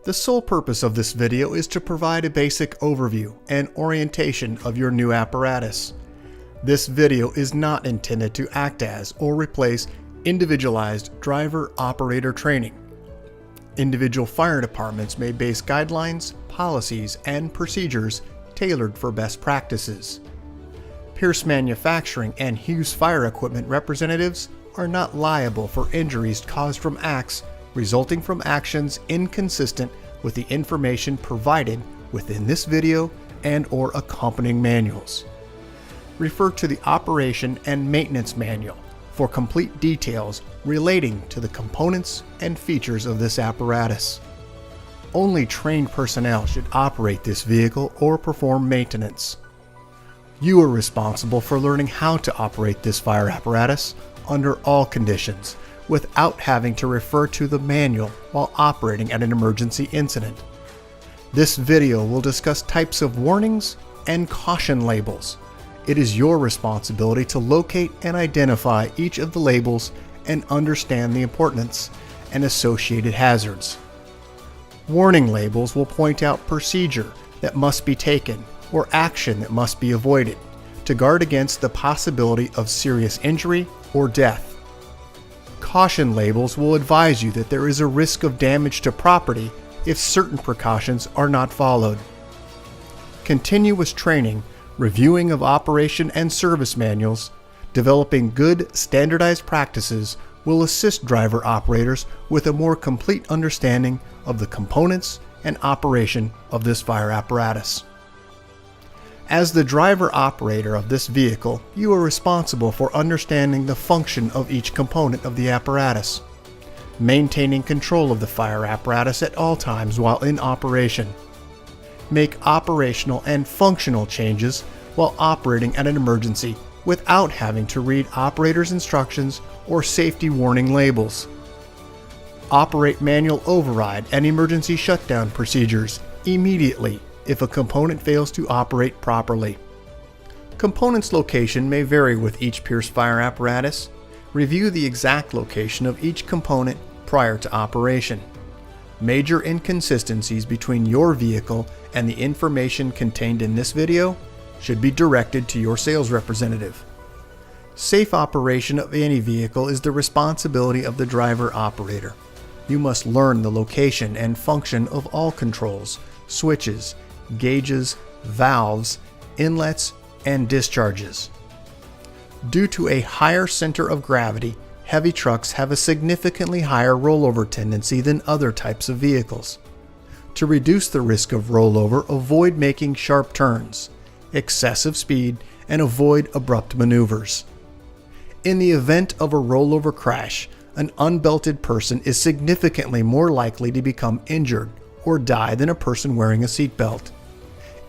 The sole purpose of this video is to provide a basic overview and orientation of your new apparatus. This video is not intended to act as or replace individualized driver-operator training. Individual fire departments may base guidelines, policies, and procedures tailored for best practices. Pierce Manufacturing and Hughes Fire Equipment representatives are not liable for injuries caused from acts resulting from actions inconsistent with the information provided within this video and/or accompanying manuals. Refer to the Operation and Maintenance Manual for complete details relating to the components and features of this apparatus. Only trained personnel should operate this vehicle or perform maintenance. You are responsible for learning how to operate this fire apparatus under all conditions without having to refer to the manual while operating at an emergency incident. This video will discuss types of warnings and caution labels. It is your responsibility to locate and identify each of the labels and understand the importance and associated hazards. Warning labels will point out procedure that must be taken or action that must be avoided to guard against the possibility of serious injury or death. Caution labels will advise you that there is a risk of damage to property if certain precautions are not followed. Continuous training, reviewing of operation and service manuals, developing good standardized practices will assist driver operators with a more complete understanding of the components and operation of this fire apparatus. As the driver operator of this vehicle, you are responsible for understanding the function of each component of the apparatus, maintaining control of the fire apparatus at all times while in operation. Make operational and functional changes while operating at an emergency without having to read operator's instructions or safety warning labels. Operate manual override and emergency shutdown procedures immediately if a component fails to operate properly. Components location may vary with each Pierce fire apparatus. Review the exact location of each component prior to operation. Major inconsistencies between your vehicle and the information contained in this video should be directed to your sales representative. Safe operation of any vehicle is the responsibility of the driver operator. You must learn the location and function of all controls, switches, gauges, valves, inlets, and discharges. Due to a higher center of gravity, heavy trucks have a significantly higher rollover tendency than other types of vehicles. To reduce the risk of rollover, avoid making sharp turns, excessive speed, and avoid abrupt maneuvers. In the event of a rollover crash, an unbelted person is significantly more likely to become injured or die than a person wearing a seatbelt.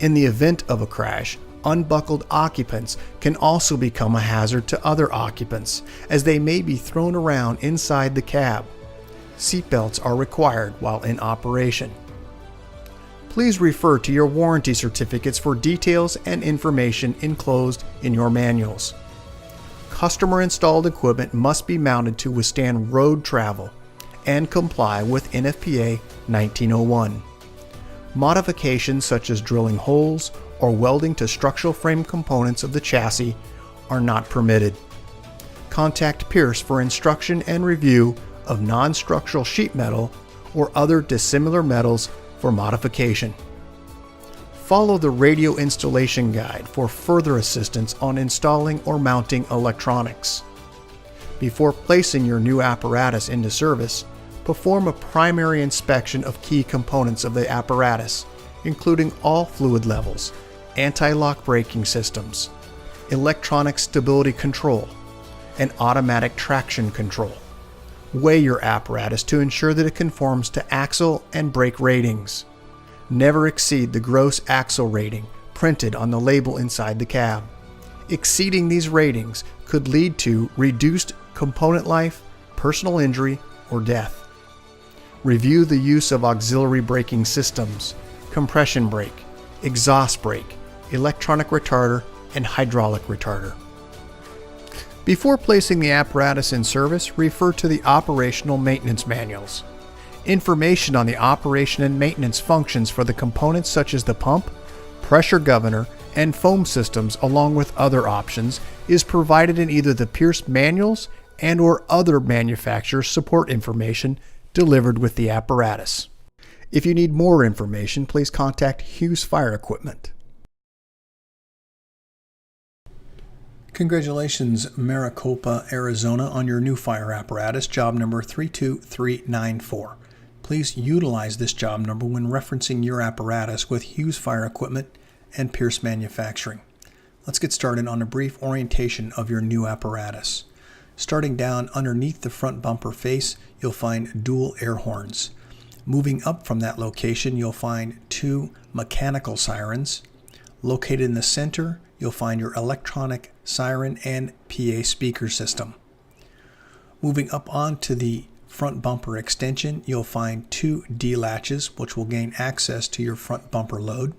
In the event of a crash, unbuckled occupants can also become a hazard to other occupants, as they may be thrown around inside the cab. Seatbelts are required while in operation. Please refer to your warranty certificates for details and information enclosed in your manuals. Customer-installed equipment must be mounted to withstand road travel and comply with NFPA 1901. Modifications such as drilling holes or welding to structural frame components of the chassis are not permitted. Contact Pierce for instruction and review of non-structural sheet metal or other dissimilar metals for modification. Follow the radio installation guide for further assistance on installing or mounting electronics. Before placing your new apparatus into service, perform a primary inspection of key components of the apparatus, including all fluid levels, anti-lock braking systems, electronic stability control, and automatic traction control. Weigh your apparatus to ensure that it conforms to axle and brake ratings. Never exceed the gross axle rating printed on the label inside the cab. Exceeding these ratings could lead to reduced component life, personal injury, or death. Review the use of auxiliary braking systems, compression brake, exhaust brake, electronic retarder, and hydraulic retarder. Before placing the apparatus in service, refer to the operational maintenance manuals. Information on the operation and maintenance functions for the components such as the pump, pressure governor, and foam systems, along with other options, is provided in either the Pierce manuals and/or other manufacturer support information delivered with the apparatus. If you need more information, please contact Hughes Fire Equipment. Congratulations, Maricopa, Arizona, on your new fire apparatus, job number 32394. Please utilize this job number when referencing your apparatus with Hughes Fire Equipment and Pierce Manufacturing. Let's get started on a brief orientation of your new apparatus. Starting down underneath the front bumper face, you'll find dual air horns. Moving up from that location, you'll find two mechanical sirens. Located in the center, you'll find your electronic siren and PA speaker system. Moving up onto the front bumper extension, you'll find two D-latches, which will gain access to your front bumper load.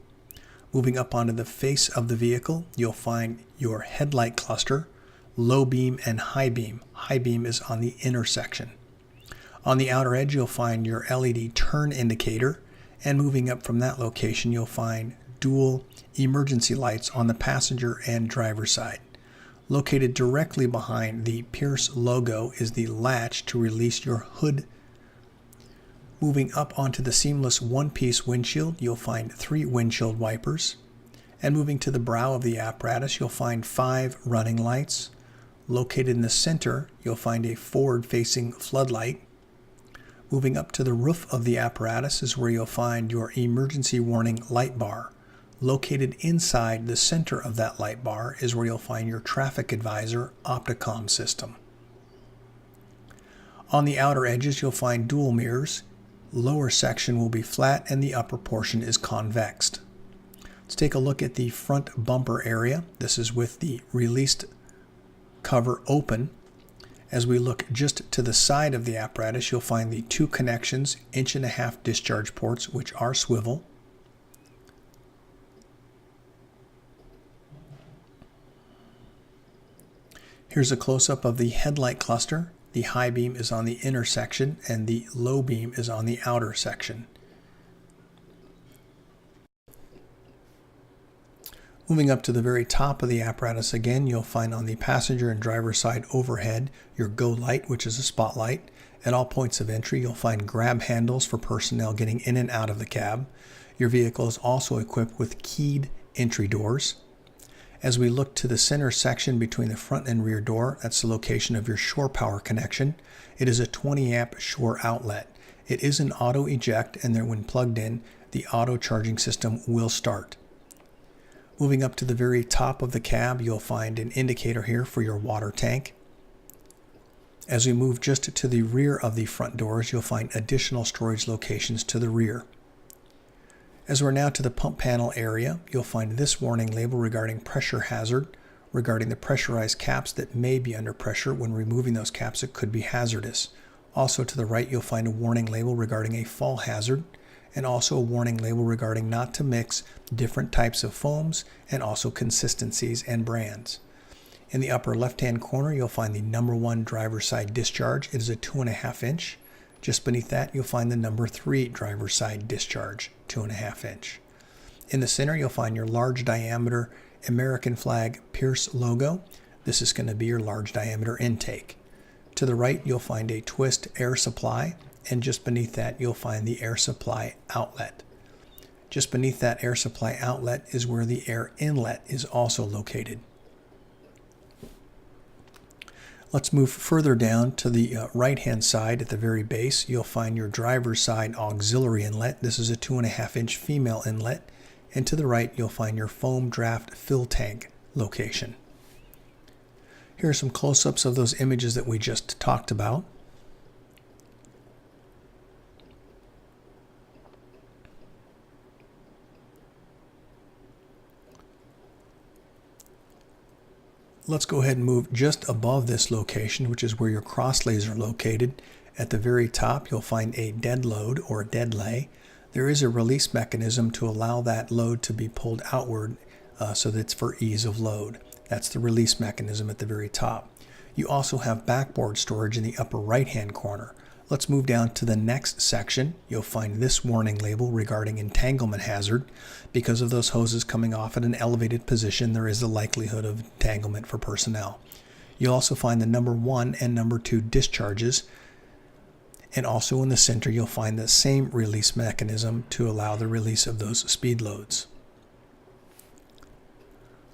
Moving up onto the face of the vehicle, you'll find your headlight cluster, low beam and high beam. High beam is on the intersection. On the outer edge, you'll find your LED turn indicator, and moving up from that location, you'll find dual emergency lights on the passenger and driver side. Located directly behind the Pierce logo is the latch to release your hood. Moving up onto the seamless one-piece windshield, you'll find 3 windshield wipers. And moving to the brow of the apparatus, you'll find 5 running lights. Located in the center, you'll find a forward-facing floodlight. Moving up to the roof of the apparatus is where you'll find your emergency warning light bar. Located inside the center of that light bar is where you'll find your traffic advisor opticom system. On the outer edges, you'll find dual mirrors. Lower section will be flat and the upper portion is convexed. Let's take a look at the front bumper area. This is with the released cover open. As we look just to the side of the apparatus, you'll find the 2 connections, 1.5-inch discharge ports, which are swivel. Here's a close-up of the headlight cluster. The high beam is on the inner section and the low beam is on the outer section. Moving up to the very top of the apparatus again, you'll find on the passenger and driver side overhead your go light, which is a spotlight. At all points of entry, you'll find grab handles for personnel getting in and out of the cab. Your vehicle is also equipped with keyed entry doors. As we look to the center section between the front and rear door, that's the location of your shore power connection. It is a 20-amp shore outlet. It is an auto eject, and then when plugged in, the auto charging system will start. Moving up to the very top of the cab, you'll find an indicator here for your water tank. As we move just to the rear of the front doors, you'll find additional storage locations to the rear. As we're now to the pump panel area, you'll find this warning label regarding pressure hazard, regarding the pressurized caps that may be under pressure. When removing those caps, it could be hazardous. Also to the right, you'll find a warning label regarding a fall hazard, and also a warning label regarding not to mix different types of foams and also consistencies and brands. In the upper left-hand corner, you'll find the number 1 driver's side discharge. It is a 2.5-inch. Just beneath that, you'll find the number 3 driver's side discharge, 2.5-inch. In the center, you'll find your large diameter American flag Pierce logo. This is going to be your large diameter intake. To the right, you'll find a twist air supply, and just beneath that, you'll find the air supply outlet. Just beneath that air supply outlet is where the air inlet is also located. Let's move further down to the right-hand side at the very base. You'll find your driver's side auxiliary inlet. This is a 2.5-inch female inlet. And to the right, you'll find your foam draft fill tank location. Here are some close-ups of those images that we just talked about. Let's go ahead and move just above this location, which is where your cross lays are located. At the very top, you'll find a dead load or dead lay. There is a release mechanism to allow that load to be pulled outward so that it's for ease of load. That's the release mechanism at the very top. You also have backboard storage in the upper right-hand corner. Let's move down to the next section. You'll find this warning label regarding entanglement hazard. Because of those hoses coming off at an elevated position, there is a likelihood of entanglement for personnel. You'll also find the number 1 and number 2 discharges. And also in the center, you'll find the same release mechanism to allow the release of those speed loads.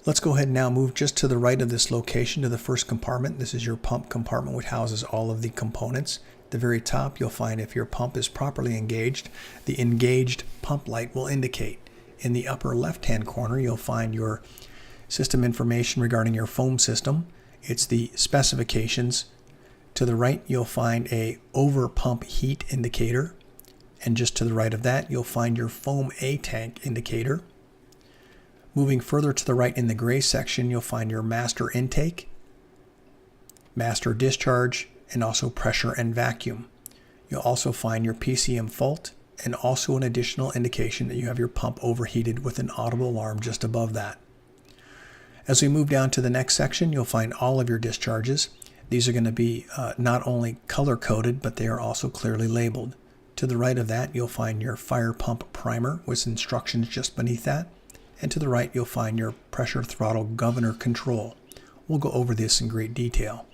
Let's go ahead and now move just to the right of this location to the first compartment. This is your pump compartment, which houses all of the components. At the very top, you'll find if your pump is properly engaged, the engaged pump light will indicate. In the upper left-hand corner, you'll find your system information regarding your foam system. It's the specifications. To the right, you'll find a over pump heat indicator. And just to the right of that, you'll find your foam A tank indicator. Moving further to the right in the gray section, you'll find your master intake, master discharge, and also pressure and vacuum. You'll also find your PCM fault and also an additional indication that you have your pump overheated with an audible alarm just above that. As we move down to the next section, you'll find all of your discharges. These are going to be not only color-coded, but they are also clearly labeled. To the right of that, you'll find your fire pump primer with instructions just beneath that. And to the right, you'll find your pressure throttle governor control. We'll go over this in great detail.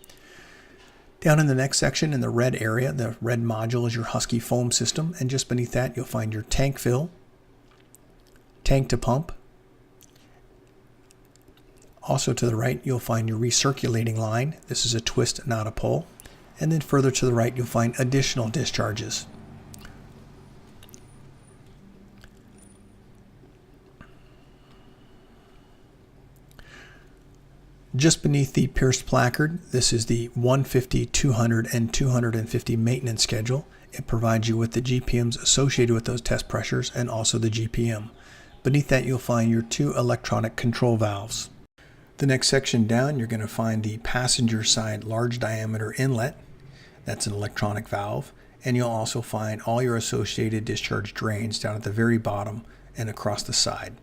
Down in the next section, in the red area, the red module is your Husky foam system, and just beneath that, you'll find your tank fill, tank to pump. Also to the right, you'll find your recirculating line. This is a twist, not a pull. And then further to the right, you'll find additional discharges. Just beneath the pierced placard, this is the 150, 200, and 250 maintenance schedule. It provides you with the GPMs associated with those test pressures and also the GPM. Beneath that, you'll find your 2 electronic control valves. The next section down, you're going to find the passenger side large diameter inlet. That's an electronic valve. And you'll also find all your associated discharge drains down at the very bottom and across the side.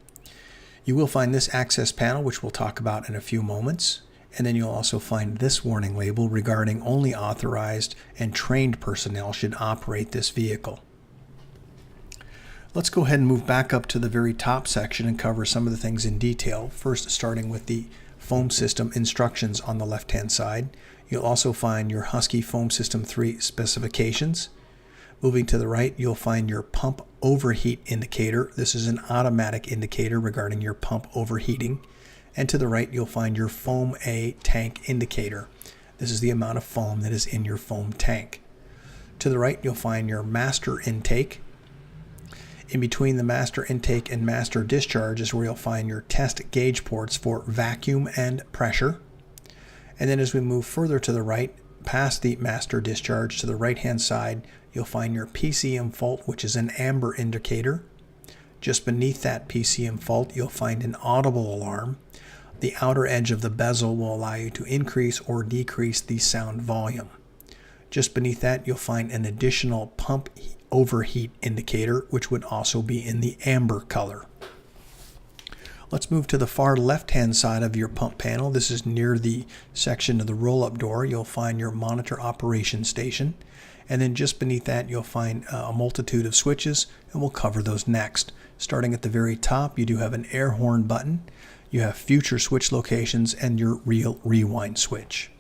You will find this access panel, which we'll talk about in a few moments, and then you'll also find this warning label regarding only authorized and trained personnel should operate this vehicle. Let's go ahead and move back up to the very top section and cover some of the things in detail. First, starting with the foam system instructions on the left-hand side. You'll also find your Husky Foam System 3 specifications. Moving to the right, you'll find your pump overheat indicator. This is an automatic indicator regarding your pump overheating. And to the right, you'll find your foam A tank indicator. This is the amount of foam that is in your foam tank. To the right, you'll find your master intake. In between the master intake and master discharge is where you'll find your test gauge ports for vacuum and pressure. And then as we move further to the right, past the master discharge to the right-hand side, you'll find your PCM fault, which is an amber indicator. Just beneath that PCM fault, you'll find an audible alarm. The outer edge of the bezel will allow you to increase or decrease the sound volume. Just beneath that, you'll find an additional pump overheat indicator, which would also be in the amber color. Let's move to the far left-hand side of your pump panel. This is near the section of the roll-up door. You'll find your monitor operation station. And then just beneath that, you'll find a multitude of switches, and we'll cover those next. Starting at the very top, you do have an air horn button. You have future switch locations and your real rewind switch.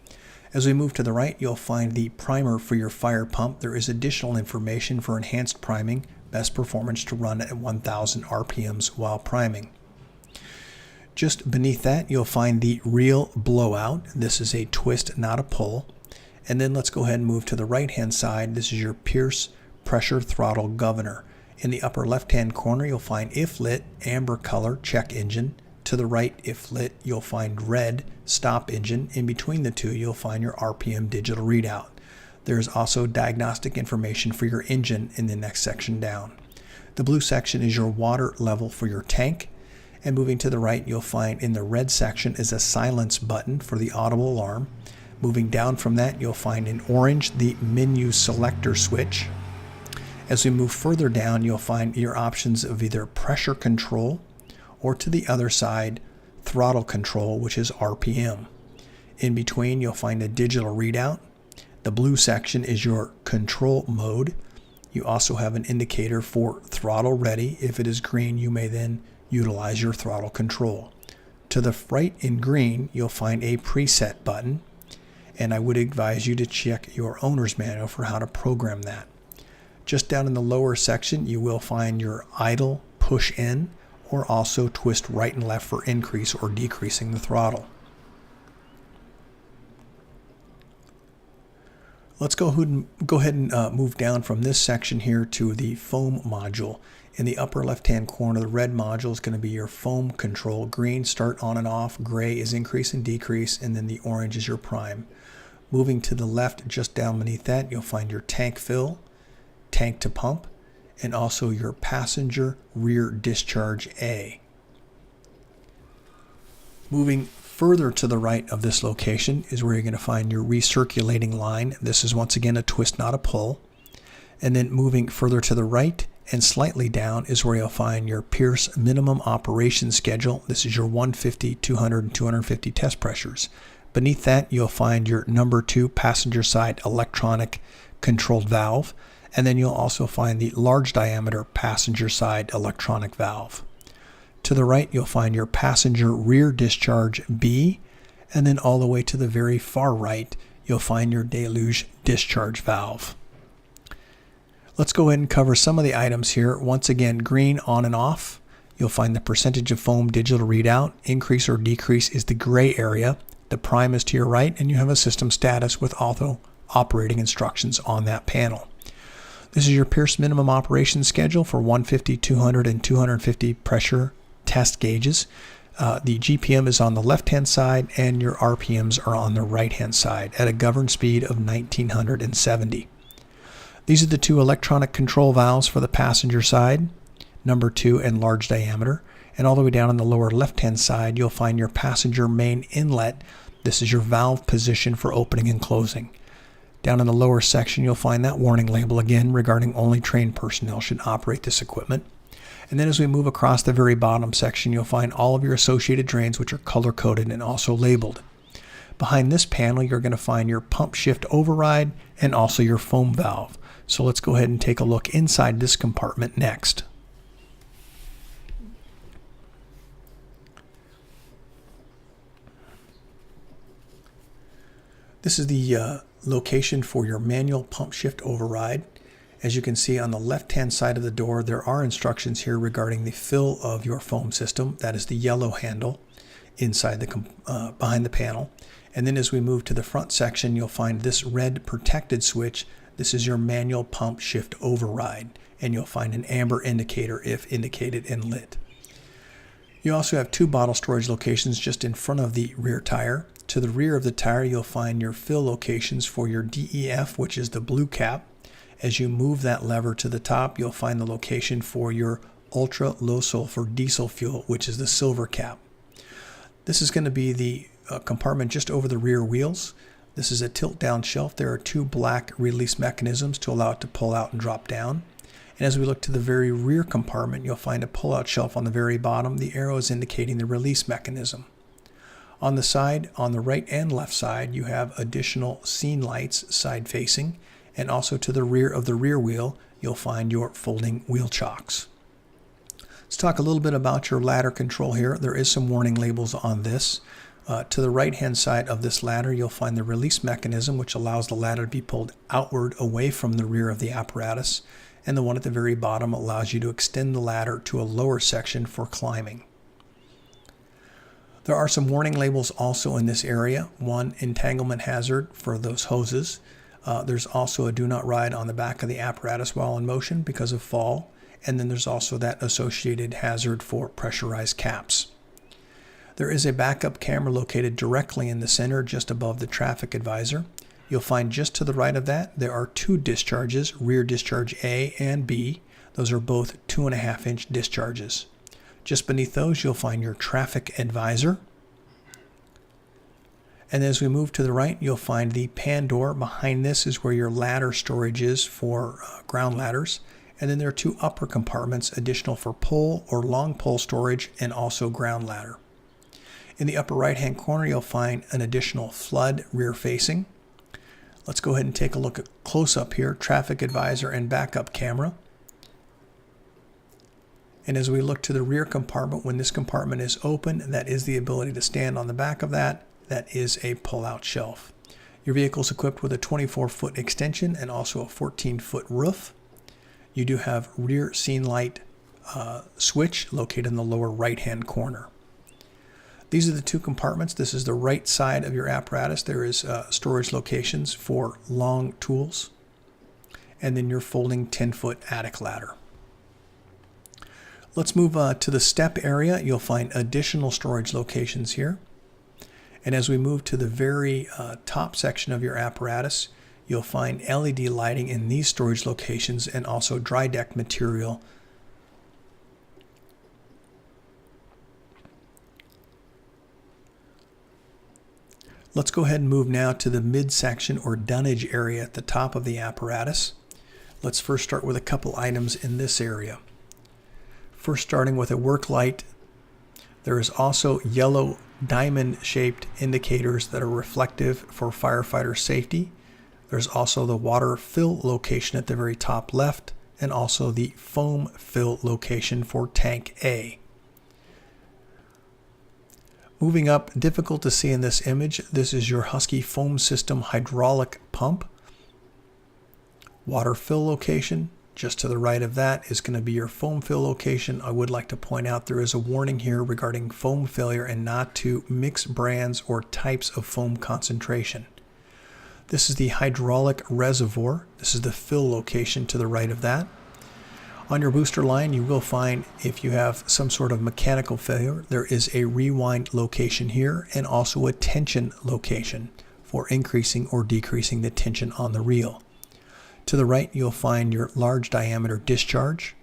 As we move to the right, you'll find the primer for your fire pump. There is additional information for enhanced priming, best performance to run at 1,000 RPMs while priming. Just beneath that, you'll find the real blowout. This is a twist, not a pull. And then let's go ahead and move to the right-hand side. This is your Pierce pressure throttle governor. In the upper left-hand corner, you'll find if lit, amber color, check engine. To the right, if lit, you'll find red, stop engine. In between the two, you'll find your RPM digital readout. There's also diagnostic information for your engine in the next section down. The blue section is your water level for your tank. And moving to the right, you'll find in the red section is a silence button for the audible alarm. Moving down from that, you'll find in orange the menu selector switch. As we move further down, you'll find your options of either pressure control or to the other side, throttle control, which is RPM. In between, you'll find a digital readout. The blue section is your control mode. You also have an indicator for throttle ready. If it is green, you may then utilize your throttle control. To the right in green, you'll find a preset button, and I would advise you to check your owner's manual for how to program that. Just down in the lower section, you will find your idle, push in, or also twist right and left for increase or decreasing the throttle. Let's go ahead and move down from this section here to the foam module. In the upper left-hand corner, the red module is going to be your foam control. Green, start on and off. Gray is increase and decrease, and then the orange is your prime. Moving to the left, just down beneath that, you'll find your tank fill, tank to pump, and also your passenger rear discharge A. Moving further to the right of this location is where you're going to find your recirculating line. This is once again a twist, not a pull. And then moving further to the right and slightly down is where you'll find your Pierce minimum operation schedule. This is your 150, 200, and 250 test pressures. Beneath that, you'll find your number 2 passenger side electronic controlled valve. And then you'll also find the large diameter passenger side electronic valve. To the right, you'll find your passenger rear discharge B, and then all the way to the very far right, you'll find your deluge discharge valve. Let's go ahead and cover some of the items here. Once again, green on and off. You'll find the percentage of foam digital readout. Increase or decrease is the gray area. The prime is to your right, and you have a system status with auto operating instructions on that panel. This is your Pierce minimum operation schedule for 150, 200, and 250 pressure test gauges. The GPM is on the left-hand side, and your RPMs are on the right-hand side at a governed speed of 1970. These are the 2 electronic control valves for the passenger side, number 2 and large diameter. And all the way down on the lower left-hand side, you'll find your passenger main inlet. This is your valve position for opening and closing. Down in the lower section, you'll find that warning label again regarding only trained personnel should operate this equipment. And then as we move across the very bottom section, you'll find all of your associated drains, which are color-coded and also labeled. Behind this panel, you're going to find your pump shift override and also your foam valve. So let's go ahead and take a look inside this compartment next. This is the location for your manual pump shift override. As you can see on the left-hand side of the door, there are instructions here regarding the fill of your foam system. That is the yellow handle inside the behind the panel. And then as we move to the front section, you'll find this red protected switch. This is your manual pump shift override, and you'll find an amber indicator if indicated and lit. You also have 2 bottle storage locations just in front of the rear tire. To the rear of the tire, you'll find your fill locations for your DEF, which is the blue cap. As you move that lever to the top, you'll find the location for your ultra low sulfur diesel fuel, which is the silver cap. This is going to be the compartment just over the rear wheels. This is a tilt down shelf. There are 2 black release mechanisms to allow it to pull out and drop down. And as we look to the very rear compartment, you'll find a pull-out shelf on the very bottom. The arrow is indicating the release mechanism. On the side, on the right and left side, you have additional scene lights side facing, and also to the rear of the rear wheel, you'll find your folding wheel chocks. Let's talk a little bit about your ladder control here. There is some warning labels on this. To the right-hand side of this ladder, you'll find the release mechanism, which allows the ladder to be pulled outward away from the rear of the apparatus. And the one at the very bottom allows you to extend the ladder to a lower section for climbing. There are some warning labels also in this area. One, entanglement hazard for those hoses. There's also a do not ride on the back of the apparatus while in motion because of fall. And then there's also that associated hazard for pressurized caps. There is a backup camera located directly in the center just above the traffic advisor. You'll find just to the right of that, there are 2 discharges, rear discharge A and B. Those are both 2.5-inch discharges. Just beneath those, you'll find your traffic advisor. And as we move to the right, you'll find the pan door. Behind this is where your ladder storage is for ground ladders. And then there are 2 upper compartments, additional for pole or long pole storage and also ground ladder. In the upper right-hand corner, you'll find an additional flood rear facing. Let's go ahead and take a look at close up here, traffic advisor and backup camera. And as we look to the rear compartment, when this compartment is open, that is the ability to stand on the back of that. That is a pull-out shelf. Your vehicle is equipped with a 24-foot extension and also a 14-foot roof. You do have rear scene light switch located in the lower right-hand corner. These are the two compartments. This is the right side of your apparatus. There is storage locations for long tools, and then your folding 10-foot attic ladder. Let's move to the step area. You'll find additional storage locations here. And as we move to the very top section of your apparatus, you'll find LED lighting in these storage locations and also dry deck material. Let's go ahead and move now to the midsection or dunnage area at the top of the apparatus. Let's first start with a couple items in this area. First, starting with a work light, there is also yellow diamond-shaped indicators that are reflective for firefighter safety. There's also the water fill location at the very top left, and also the foam fill location for tank A. Moving up, difficult to see in this image, this is your Husky foam system hydraulic pump. Water fill location. Just to the right of that is going to be your foam fill location. I would like to point out there is a warning here regarding foam failure and not to mix brands or types of foam concentration. This is the hydraulic reservoir. This is the fill location to the right of that. On your booster line, you will find if you have some sort of mechanical failure, there is a rewind location here and also a tension location for increasing or decreasing the tension on the reel. To the right, you'll find your large diameter discharge.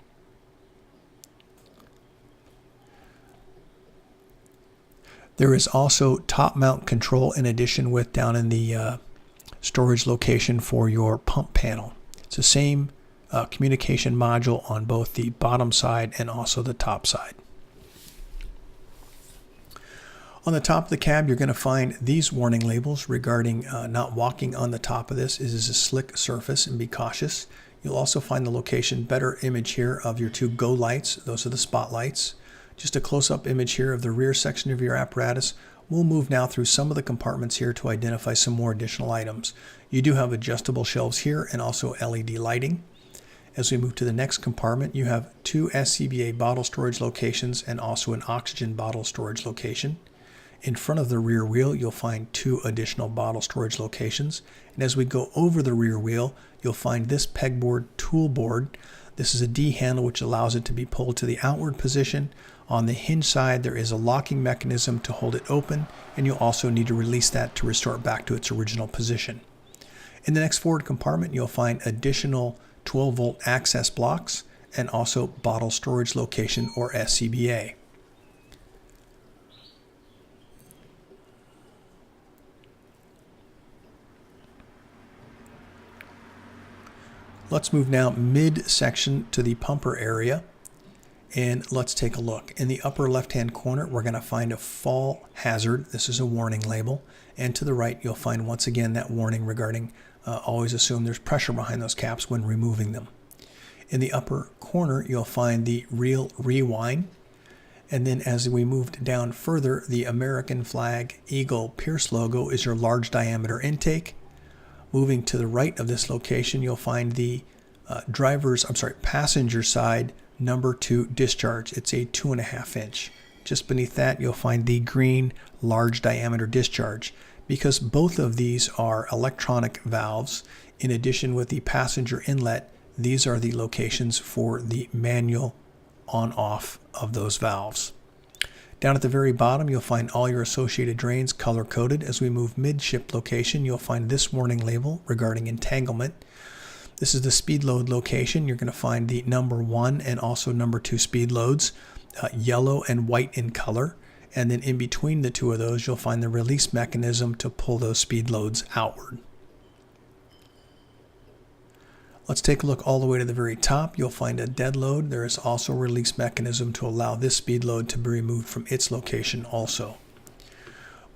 There is also top mount control in addition with down in the storage location for your pump panel. It's the same communication module on both the bottom side and also the top side. On the top of the cab, you're going to find these warning labels regarding not walking on the top of this. It is a slick surface and be cautious. You'll also find the location better image here of your two GO lights. Those are the spotlights. Just a close-up image here of the rear section of your apparatus. We'll move now through some of the compartments here to identify some more additional items. You do have adjustable shelves here and also LED lighting. As we move to the next compartment, you have two SCBA bottle storage locations and also an oxygen bottle storage location. In front of the rear wheel, you'll find two additional bottle storage locations. And as we go over the rear wheel, you'll find this pegboard tool board. This is a D handle which allows it to be pulled to the outward position. On the hinge side, there is a locking mechanism to hold it open, and you'll also need to release that to restore it back to its original position. In the next forward compartment, you'll find additional 12-volt access blocks and also bottle storage location or SCBA. Let's move now mid-section to the pumper area, and let's take a look. In the upper left-hand corner, we're going to find a fall hazard. This is a warning label. And to the right, you'll find once again that warning regarding always assume there's pressure behind those caps when removing them. In the upper corner, you'll find the reel rewind. And then as we moved down further, the American flag Eagle Pierce logo is your large diameter intake. Moving to the right of this location, you'll find the passenger side number 2 discharge. It's a 2.5 inch. Just beneath that, you'll find the green large diameter discharge. Because both of these are electronic valves, in addition with the passenger inlet, these are the locations for the manual on-off of those valves. Down at the very bottom, you'll find all your associated drains color-coded. As we move midship location, you'll find this warning label regarding entanglement. This is the speed load location. You're going to find the number 1 and also number 2 speed loads, yellow and white in color. And then in between the two of those, you'll find the release mechanism to pull those speed loads outward. Let's take a look all the way to the very top. You'll find a dead load. There is also a release mechanism to allow this speed load to be removed from its location also.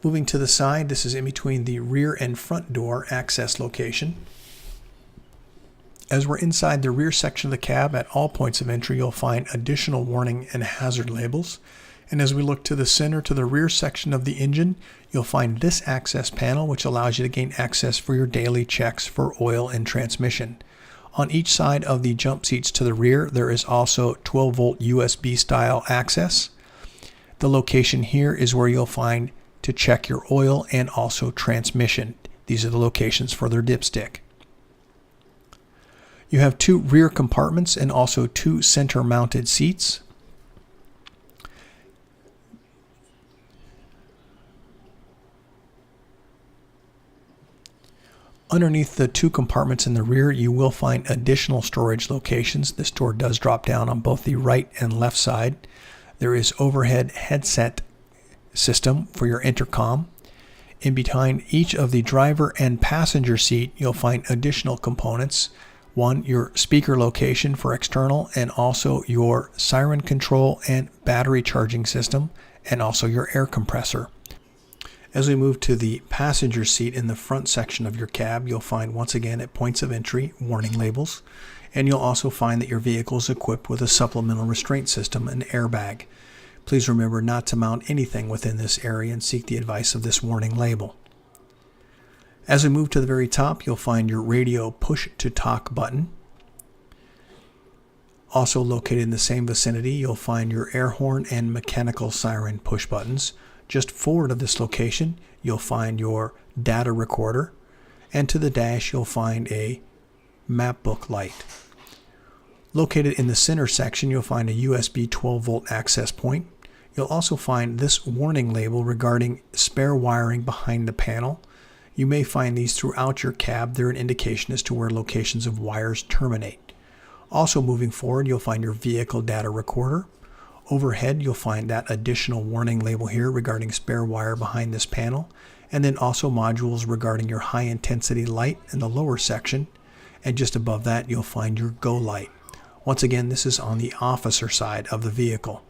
Moving to the side, this is in between the rear and front door access location. As we're inside the rear section of the cab, at all points of entry, you'll find additional warning and hazard labels. And as we look to the center, to the rear section of the engine, you'll find this access panel, which allows you to gain access for your daily checks for oil and transmission. On each side of the jump seats to the rear, there is also 12-volt USB style access. The location here is where you'll find to check your oil and also transmission. These are the locations for their dipstick. You have 2 rear compartments and also 2 center mounted seats. Underneath the 2 compartments in the rear, you will find additional storage locations. This door does drop down on both the right and left side. There is overhead headset system for your intercom. In behind each of the driver and passenger seat, you'll find additional components. One, your speaker location for external, and also your siren control and battery charging system, and also your air compressor. As we move to the passenger seat in the front section of your cab, you'll find once again at points of entry warning labels, and you'll also find that your vehicle is equipped with a supplemental restraint system, an airbag. Please remember not to mount anything within this area and seek the advice of this warning label. As we move to the very top, you'll find your radio push-to-talk button. Also located in the same vicinity, you'll find your air horn and mechanical siren push buttons. Just forward of this location, you'll find your data recorder, and to the dash, you'll find a map book light. Located in the center section, you'll find a USB 12-volt access point. You'll also find this warning label regarding spare wiring behind the panel. You may find these throughout your cab. They're an indication as to where locations of wires terminate. Also moving forward, you'll find your vehicle data recorder. Overhead, you'll find that additional warning label here regarding spare wire behind this panel, and then also modules regarding your high intensity light in the lower section, and just above that you'll find your go light. Once again, this is on the officer side of the vehicle.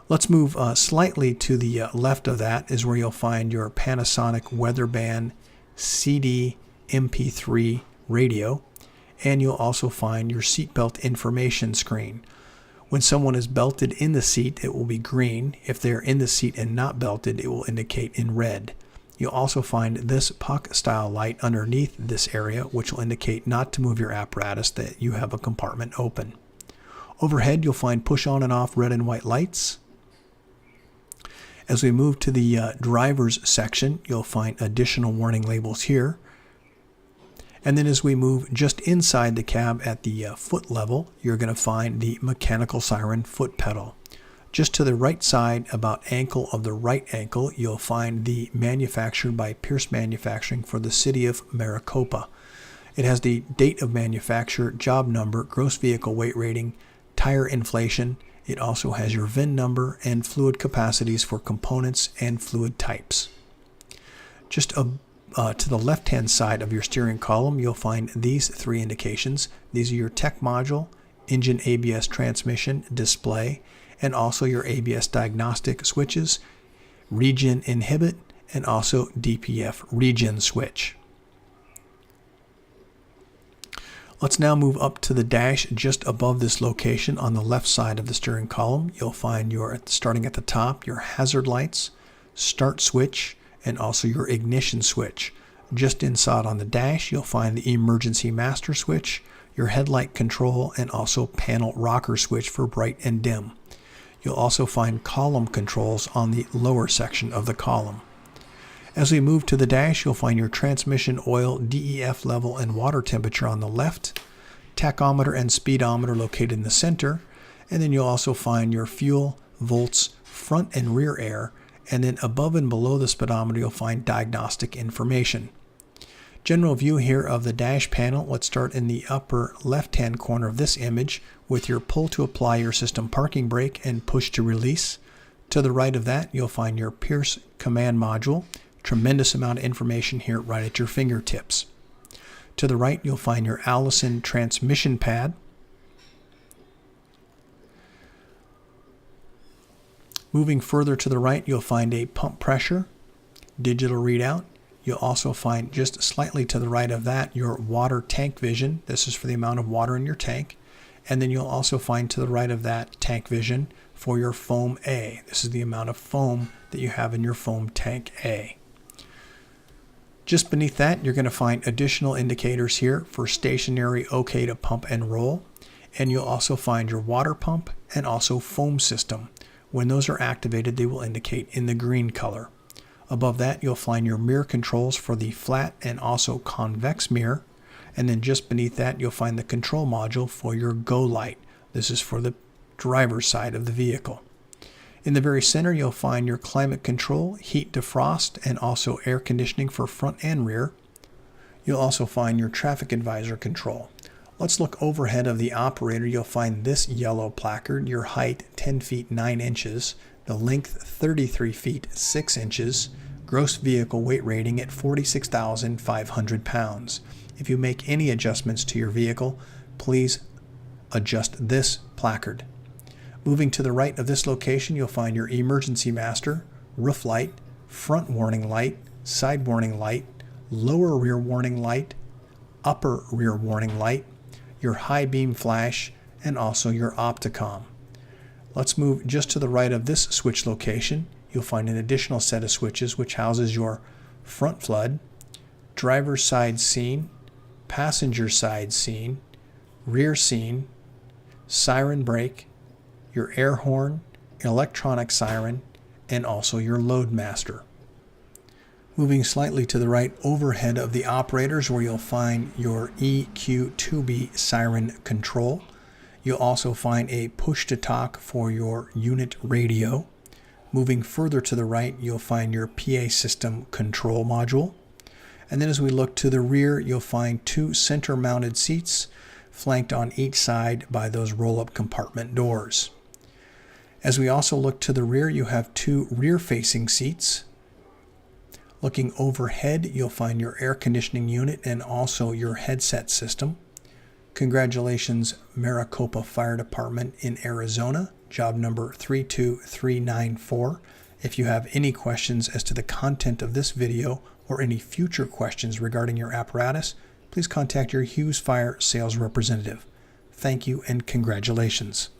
Let's move slightly to the left of that is where you'll find your Panasonic Weatherband CD MP3 radio, and you'll also find your seatbelt information screen. When someone is belted in the seat, it will be green. If they're in the seat and not belted, it will indicate in red. You'll also find this puck style light underneath this area, which will indicate not to move your apparatus, that you have a compartment open. Overhead, you'll find push on and off red and white lights. As we move to the driver's section, you'll find additional warning labels here. And then as we move just inside the cab at the foot level, you're going to find the mechanical siren foot pedal. Just to the right side, about ankle of the right ankle, you'll find the manufactured by Pierce Manufacturing for the city of Maricopa. It has the date of manufacture, job number, gross vehicle weight rating, tire inflation. It also has your VIN number and fluid capacities for components and fluid types. Just to the left-hand side of your steering column, you'll find these 3 indications. These are your tech module, engine ABS transmission display, and also your ABS diagnostic switches, regen inhibit, and also DPF regen switch. Let's now move up to the dash just above this location on the left side of the steering column. You'll find starting at the top, your hazard lights, start switch, and also your ignition switch. Just inside on the dash, you'll find the emergency master switch, your headlight control, and also panel rocker switch for bright and dim. You'll also find column controls on the lower section of the column. As we move to the dash, you'll find your transmission oil, DEF level, and water temperature on the left, tachometer and speedometer located in the center, and then you'll also find your fuel, volts, front and rear air, and then above and below the speedometer you'll find diagnostic information. General view here of the dash panel. Let's start in the upper left-hand corner of this image with your pull to apply your system parking brake and push to release. To the right of that, you'll find your Pierce command module. Tremendous amount of information here right at your fingertips. To the right, you'll find your Allison transmission pad. Moving further to the right, you'll find a pump pressure, digital readout. You'll also find just slightly to the right of that your water tank vision. This is for the amount of water in your tank. And then you'll also find to the right of that tank vision for your foam A. This is the amount of foam that you have in your foam tank A. Just beneath that, you're going to find additional indicators here for stationary OK to pump and roll. And you'll also find your water pump and also foam system. When those are activated, they will indicate in the green color. Above that, you'll find your mirror controls for the flat and also convex mirror. And then just beneath that, you'll find the control module for your go light. This is for the driver's side of the vehicle. In the very center, you'll find your climate control, heat defrost, and also air conditioning for front and rear. You'll also find your traffic advisor control. Let's look overhead of the operator. You'll find this yellow placard, your height 10 feet 9 inches, the length 33 feet 6 inches, gross vehicle weight rating at 46,500 pounds. If you make any adjustments to your vehicle, please adjust this placard. Moving to the right of this location, you'll find your emergency master, roof light, front warning light, side warning light, lower rear warning light, upper rear warning light, your high beam flash, and also your opticom. Let's move just to the right of this switch location. You'll find an additional set of switches which houses your front flood, driver's side scene, passenger side scene, rear scene, siren brake, your air horn, electronic siren, and also your load master. Moving slightly to the right overhead of the operators where you'll find your EQ2B siren control. You'll also find a push to talk for your unit radio. Moving further to the right, you'll find your PA system control module. And then as we look to the rear, you'll find two center mounted seats flanked on each side by those roll-up compartment doors. As we also look to the rear, you have two rear-facing seats. Looking overhead, you'll find your air conditioning unit and also your headset system. Congratulations, Maricopa Fire Department in Arizona, job number 32394. If you have any questions as to the content of this video or any future questions regarding your apparatus, please contact your Hughes Fire sales representative. Thank you and congratulations.